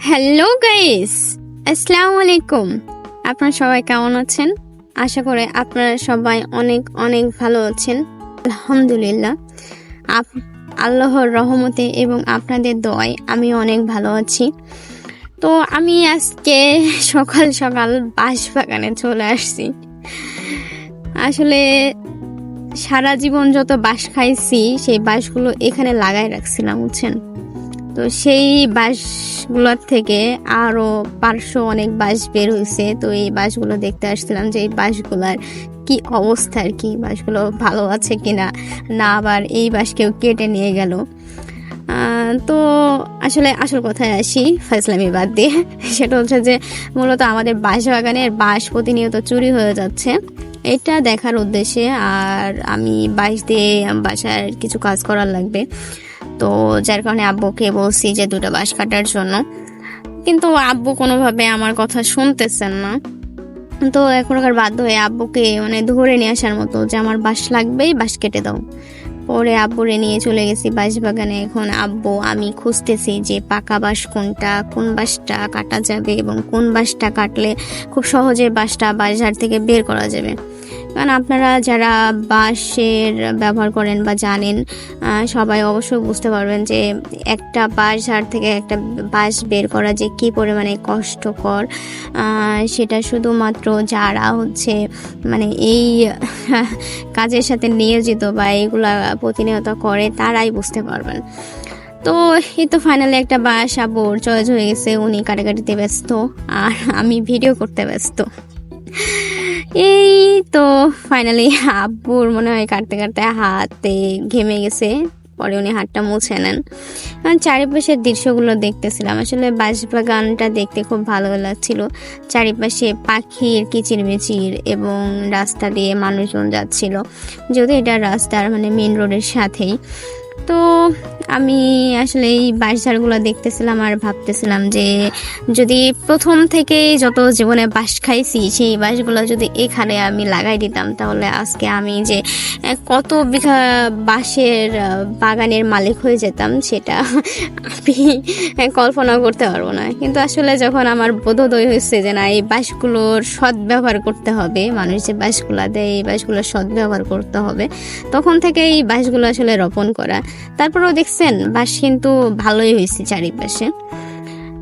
Hello guys, আসসালামু আলাইকুম। আপনারা সবাই কেমন আছেন? আশা করি আপনারা সবাই অনেক অনেক ভালো আছেন। আলহামদুলিল্লাহ, আল্লাহর রহমতে এবং আপনাদের দোয়ায় আমি অনেক ভালো আছি। তো আমি আজকে সকাল সকাল বাঁশবাগানে চলে আসছি। আসলে সারা জীবন যত বাঁশ খাইছি সেই বাঁশগুলো এখানে লাগাই রাখছিলাম, বুঝছেন। তো সেই বাঁশগুলোর থেকে আরো পার্শ্ব অনেক বাঁশ বের হয়েছে। তো এই বাঁশগুলো দেখতে আসছিলাম যে এই বাঁশগুলার কি অবস্থা, আর কি বাঁশগুলো ভালো আছে কিনা, না আবার এই বাঁশ কেউ কেটে নিয়ে গেল। তো আসলে আসল কথায় আসি, ফাজলামি বাদ দিয়ে। সেটা হচ্ছে যে মূলত আমাদের বাঁশ বাগানের বাঁশ প্রতিনিয়ত চুরি হয়ে যাচ্ছে, এটা দেখার উদ্দেশ্যে। আর আমি বাঁশ দিয়ে বাসার কিছু কাজ করার লাগবে, তো যার কারণে আব্বুকে বলছি যে দুটো বাঁশ কাটার জন্য, কিন্তু আব্বু কোনোভাবে আমার কথা শুনতেছেন না। তো এখনকার বাধ্য হয়ে আব্বুকে ধরে নিয়ে আসার মতো যে আমার বাঁশ লাগবেই, বাঁশ কেটে দাও। পরে আব্বুরে নিয়ে চলে গেছি বাঁশ বাগানে। এখন আব্বু আমি খুঁজতেছি যে পাকা বাঁশ কোনটা, কোন বাঁশটা কাটা যাবে এবং কোন বাঁশটা কাটলে খুব সহজে বাঁশটা বাঁশঝাড় থেকে বের করা যাবে। কারণ আপনারা যারা বাঁশের ব্যবহার করেন বা জানেন, সবাই অবশ্যই বুঝতে পারবেন যে একটা বাঁশঝাড় থেকে একটা বাঁশ বের করা যে কী পরিমাণে কষ্টকর, সেটা শুধুমাত্র যারা এই কাজের সাথে নিয়োজিত বা এইগুলা প্রতিনিয়ত করে তারাই বুঝতে পারবেন। তো এই তো ফাইনালি একটা বাঁশ আব্বুর চয়েস হয়ে গেছে, উনি কাটাকাটিতে ব্যস্ত আর আমি ভিডিও করতে ব্যস্ত। এই তো ফাইনালি আব্বুর মনে হয় কাটতে কাটতে হাতে ঘেমে গেছে, পরে উনি হাতটা মুছে নেন। চারিপাশের দৃশ্যগুলো দেখতেছিলাম, আসলে বাঁশবাগানটা দেখতে খুব ভালো লাগছিল। চারিপাশে পাখির কিচিরমিচির এবং রাস্তা দিয়ে মানুষজন যাচ্ছিল, যদি এটা রাস্তার মেন রোডের সাথেই। তো আমি আসলে এই বাঁশঝাড়গুলো দেখতেছিলাম আর ভাবতেছিলাম যে যদি প্রথম থেকে যত জীবনে বাঁশ খাইছি সেই বাঁশগুলো যদি এখানে আমি লাগাই দিতাম, তাহলে আজকে আমি যে কত বিঘা বাঁশের বাগানের মালিক হয়ে যেতাম সেটা আমি কল্পনা করতে পারবো না। কিন্তু আসলে যখন আমার বোধোদয় হয়েছে যে না, এই বাঁশগুলোর সদ্ব্যবহার করতে হবে, মানুষ যে বাঁশগুলো দেয় এই বাঁশগুলোর সদ্ব্যবহার করতে হবে, তখন থেকে এই বাঁশগুলো আসলে রোপণ করা। তারপরেও দেখছেন বাঁশ কিন্তু ভালোই হয়েছে চারিপাশে।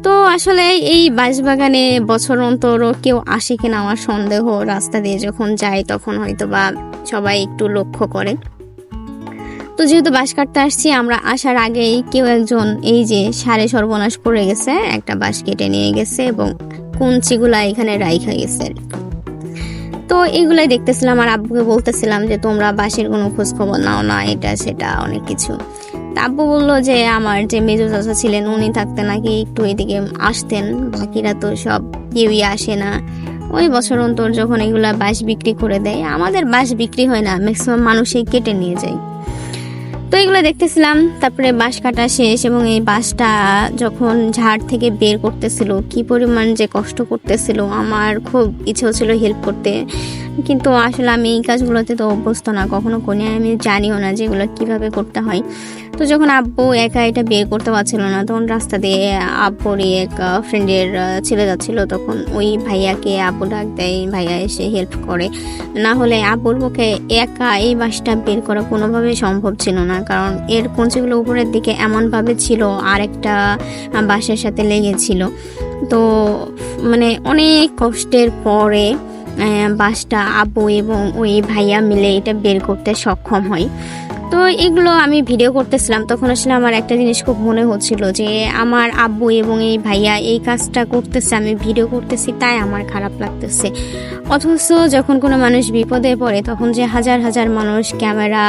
তো আসলে এই বাঁশবাগানে বছর অন্তরও কেউ আসে কিনা আমার সন্দেহ, রাস্তা দিয়ে যখন যায় তখন হয়তো বা সবাই একটু লক্ষ্য করে। তো যেহেতু বাঁশ কাটতে আসছি, আমরা আসার আগেই কেউ একজন এই যে সারে সর্বনাশ করে গেছে, একটা বাঁশ কেটে নিয়ে গেছে এবং কুঞ্চিগুলা এখানে রাইখা গেছে। তো এগুলাই দেখতেছিলাম আর আব্বুকে বলতেছিলাম যে তোমরা বাঁশের কোনো খোঁজ খবর নাও না, এটা সেটা অনেক কিছু। আব্বু বললো যে আমার যে মেজো চাচা ছিলেন উনি থাকতে নাকি একটু এদিকে আসতেন, বাকিরা তো সব কেউই আসে না। ওই বছর অন্তর যখন এগুলা বাঁশ বিক্রি করে দেয়, আমাদের বাঁশ বিক্রি হয় না, ম্যাক্সিমাম মানুষই কেটে নিয়ে যায়। তো এগুলো দেখতেছিলাম, তারপরে বাঁশ কাটা শেষ এবং এই বাঁশটা যখন ঝাড় থেকে বের করতেছিল কি পরিমাণ যে কষ্ট করতেছিল, আমার খুব ইচ্ছে ছিল হেল্প করতে, কিন্তু আসলে আমি এই কাজগুলোতে তো অভ্যস্ত না, কখনো কোনে আমি জানিও না যে এগুলো কীভাবে করতে হয়। তো যখন আব্বু একা এটা বের করতে পারছিল না, তখন রাস্তা দিয়ে আব্বুর এক ফ্রেন্ডের ছেলে যাচ্ছিল, তখন ওই ভাইয়াকে আব্বু ডাক দেয়, ভাইয়া এসে হেল্প করে। না হলে আব্বুর পক্ষে একা এই বাঁশটা বের করা কোনোভাবেই সম্ভব ছিল না, কারণ এর কঞ্চিগুলো উপরের দিকে এমনভাবে ছিল আর একটা বাঁশের সাথে লেগেছিল। তো অনেক কষ্টের পরে বাঁশটা আব্বু এবং ওই ভাইয়া মিলে এটা বের করতে সক্ষম হয়। তো এগুলো আমি ভিডিও করতেছিলাম, তখন আসলে আমার একটা জিনিস খুব মনে হচ্ছিল যে আমার আব্বু এবং এই ভাইয়া এই কাজটা করতেছে, আমি ভিডিও করতেছি, তাই আমার খারাপ লাগতেছে। অথচ যখন কোনো মানুষ বিপদে পড়ে তখন যে হাজার হাজার মানুষ ক্যামেরা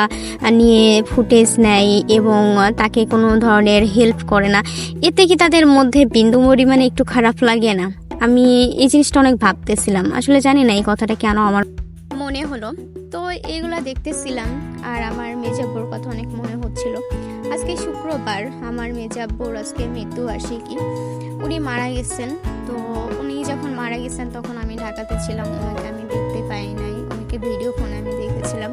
নিয়ে ফুটেজ নেয় এবং তাকে কোনো ধরনের হেল্প করে না, এতে কি তাদের মধ্যে বিন্দু পরিমাণে একটু খারাপ লাগে না? আমি এই জিনিসটা অনেক ভাবতেছিলাম, আসলে জানি না এই কথাটা কেন আমার মনে হলো। তো এগুলা দেখতেছিলাম আর আমার মেজাব্বুর কথা অনেক মনে হচ্ছিল। আজকে শুক্রবার, আমার মেজাব্বুর আজকে মৃত্যুবার্ষিকী, উনি মারা গেছেন। তো উনি যখন মারা গেছেন তখন আমি ঢাকাতে ছিলাম, ওনাকে আমি দেখতে পাই নাই, ওনাকে ভিডিও ফোনে আমি দেখেছিলাম।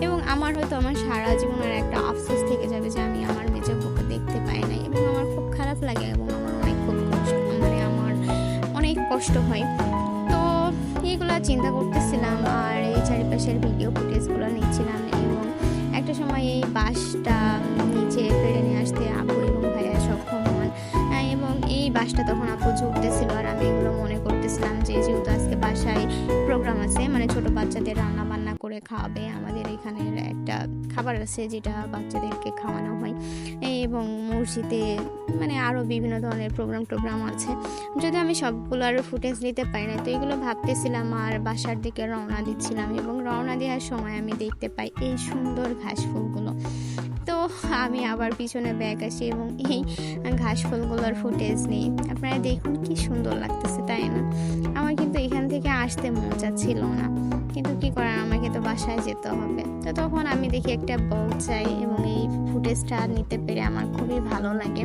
এবং আমার হয়তো আমার সারা জীবনের একটা আফসোস থেকে যাবে যে আমি আমার মেজাব্বুকে দেখতে পাই নাই, এবং আমার খুব খারাপ লাগে এবং আমার অনেক খুব কষ্ট, কষ্ট হয়। তো এইগুলা চিন্তা করতেছিলাম আর এই চারিপাশের ভিডিও ফুটেজগুলো নিচ্ছিলাম এবং একটা সময় এই বাসটা নিচে পেরে নিয়ে আসতে আপু এবং ভাইয়া সক্ষম হন। এবং এই বাসটা তখন আপু উঠতেছিল আর আমি এগুলো মনে করতেছিলাম যে যেহেতু আজকে বাসায় প্রোগ্রাম আছে, মানে ছোট বাচ্চাদের রান্না বান্না করে খাওয়াবে, আমাদের এখানের একটা খাবার আছে যেটা বাচ্চাদেরকে খাওয়ানো হয় এবং মসজিদে মানে আরও বিভিন্ন ধরনের টোগ্রাম আছে। যদি আমি সবগুলো আরও ফুটেজ নিতে পারি না, তো এগুলো ভাবতেছিলাম আর বাসার দিকে রওনা দিচ্ছিলাম এবং রওনা দেওয়ার সময় আমি দেখতে পাই এই সুন্দর ঘাস ফুলগুলো। তো আমি আবার পিছনে ব্যাগ আসি এবং এই ঘাস ফুলগুলোর ফুটেজ নিই। আপনারা দেখুন কি সুন্দর লাগতেছে, তাই না? আমার কিন্তু এখান থেকে আসতে মন চাচ্ছিল না, কিন্তু কি করার, আমাকে তো বাসায় যেতে হবে। তো তখন আমি দেখি একটা বউ চাই এবং এই ফুটেজটা নিতে পেরে আমার খুবই ভালো লাগে।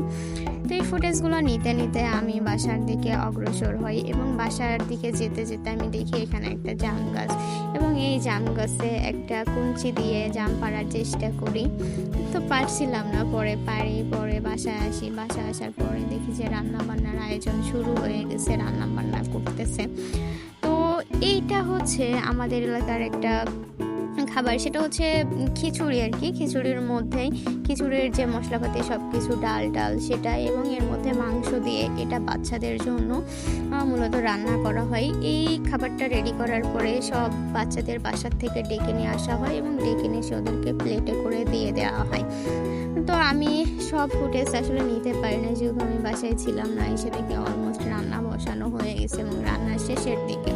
তো এই ফুটেজগুলো নিতে নিতে আমি বাসার দিকে অগ্রসর হই এবং বাসার দিকে যেতে যেতে আমি দেখি এখানে একটা জাম গাছ এবং এই জাম গাছে একটা কুঞ্চি দিয়ে জাম পাড়ার চেষ্টা করি, তো পারছিলাম না। পরে বাসায় আসি। বাসায় আসার পরে দেখি যে রান্না বান্নার আয়োজন শুরু হয়ে গেছে, রান্না বান্না করতেছে। তো এইটা হচ্ছে আমাদের এলাকার একটা খাবার, সেটা হচ্ছে খিচুড়ি আর কি। খিচুড়ির মধ্যে খিচুড়ির যে মশলাপাতি সব কিছু, ডাল সেটা, এবং এর মধ্যে মাংস দিয়ে এটা বাচ্চাদের জন্য মূলত রান্না করা হয়। এই খাবারটা রেডি করার পরে সব বাচ্চাদের বাসার থেকে ডেকে নিয়ে আসা হয় এবং ডেকে নিয়ে এসে ওদেরকে প্লেটে করে দিয়ে দেওয়া হয়। তো আমি সব ফুটেজ আসলে নিতে পারি না, যেহেতু আমি বাসায় ছিলাম না। এসে থেকে অলমোস্ট রান্না বসানো হয়ে গেছে এবং রান্না শেষের দিকে।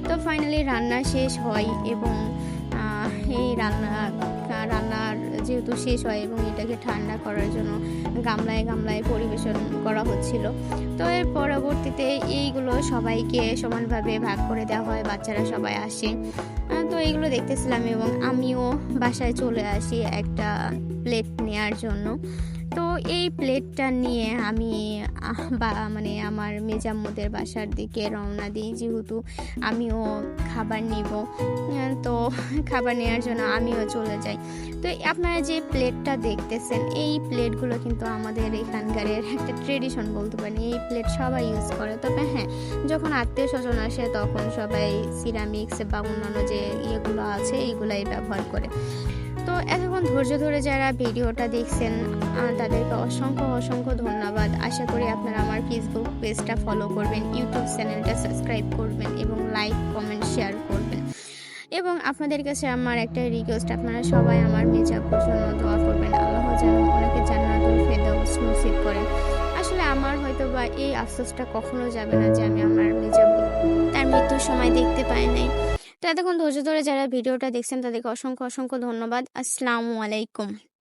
তো ফাইনালি রান্না শেষ হয় এবং এই রান্নার যেহেতু শেষ হয় এবং এটাকে ঠান্ডা করার জন্য গামলায় পরিবেশন করা হচ্ছিল। তো এর পরবর্তীতে এইগুলো সবাইকে সমানভাবে ভাগ করে দেওয়া হয়, বাচ্চারা সবাই আসে। তো এইগুলো দেখতেছিলাম এবং আমিও বাসায় চলে আসি একটা প্লেট নেওয়ার জন্য। তো এই প্লেটটা নিয়ে আমি মানে আমার মেজাম্মদের বাসার দিকে রওনা দিই, যেহেতু আমিও খাবার নিব। তো খাবার নেওয়ার জন্য আমিও চলে যাই। তো আপনারা যে প্লেটটা দেখতেছেন, এই প্লেটগুলো কিন্তু আমাদের এখানকার একটা ট্রেডিশন বলতে পারেন। এই প্লেট সবাই ইউজ করে, তবে হ্যাঁ, যখন আত্মীয় স্বজন আসে তখন সবাই সিরামিক্স বা অন্যান্য যে ইয়েগুলো আছে এইগুলাই ব্যবহার করে। তো এতক্ষণ ধৈর্য ধরে যারা ভিডিওটা দেখছেন তাদেরকে অসংখ্য ধন্যবাদ। আশা করি আপনারা আমার ফেসবুক পেজটা ফলো করবেন, ইউটিউব চ্যানেলটা সাবস্ক্রাইব করবেন এবং লাইক কমেন্ট শেয়ার করবেন। এবং আপনাদের কাছে আমার একটা রিকোয়েস্ট, আপনারা সবাই আমার মেজাপুর জন্য দোয়া করবেন, আল্লাহ যেন ওনাকে জান্নাতুল ফেরদাউস নসিব করেন। আসলে আমার হয়তো বা এই আফসোসটা কখনো যাবে না যে আমি আমার মেজাবু তার মৃত্যুর সময় দেখতে পাই নাই। তো এতক্ষণ ধৈর্য ধরে যারা ভিডিওটা দেখছেন তাদেরকে অসংখ্য ধন্যবাদ। আসসালামু আলাইকুম।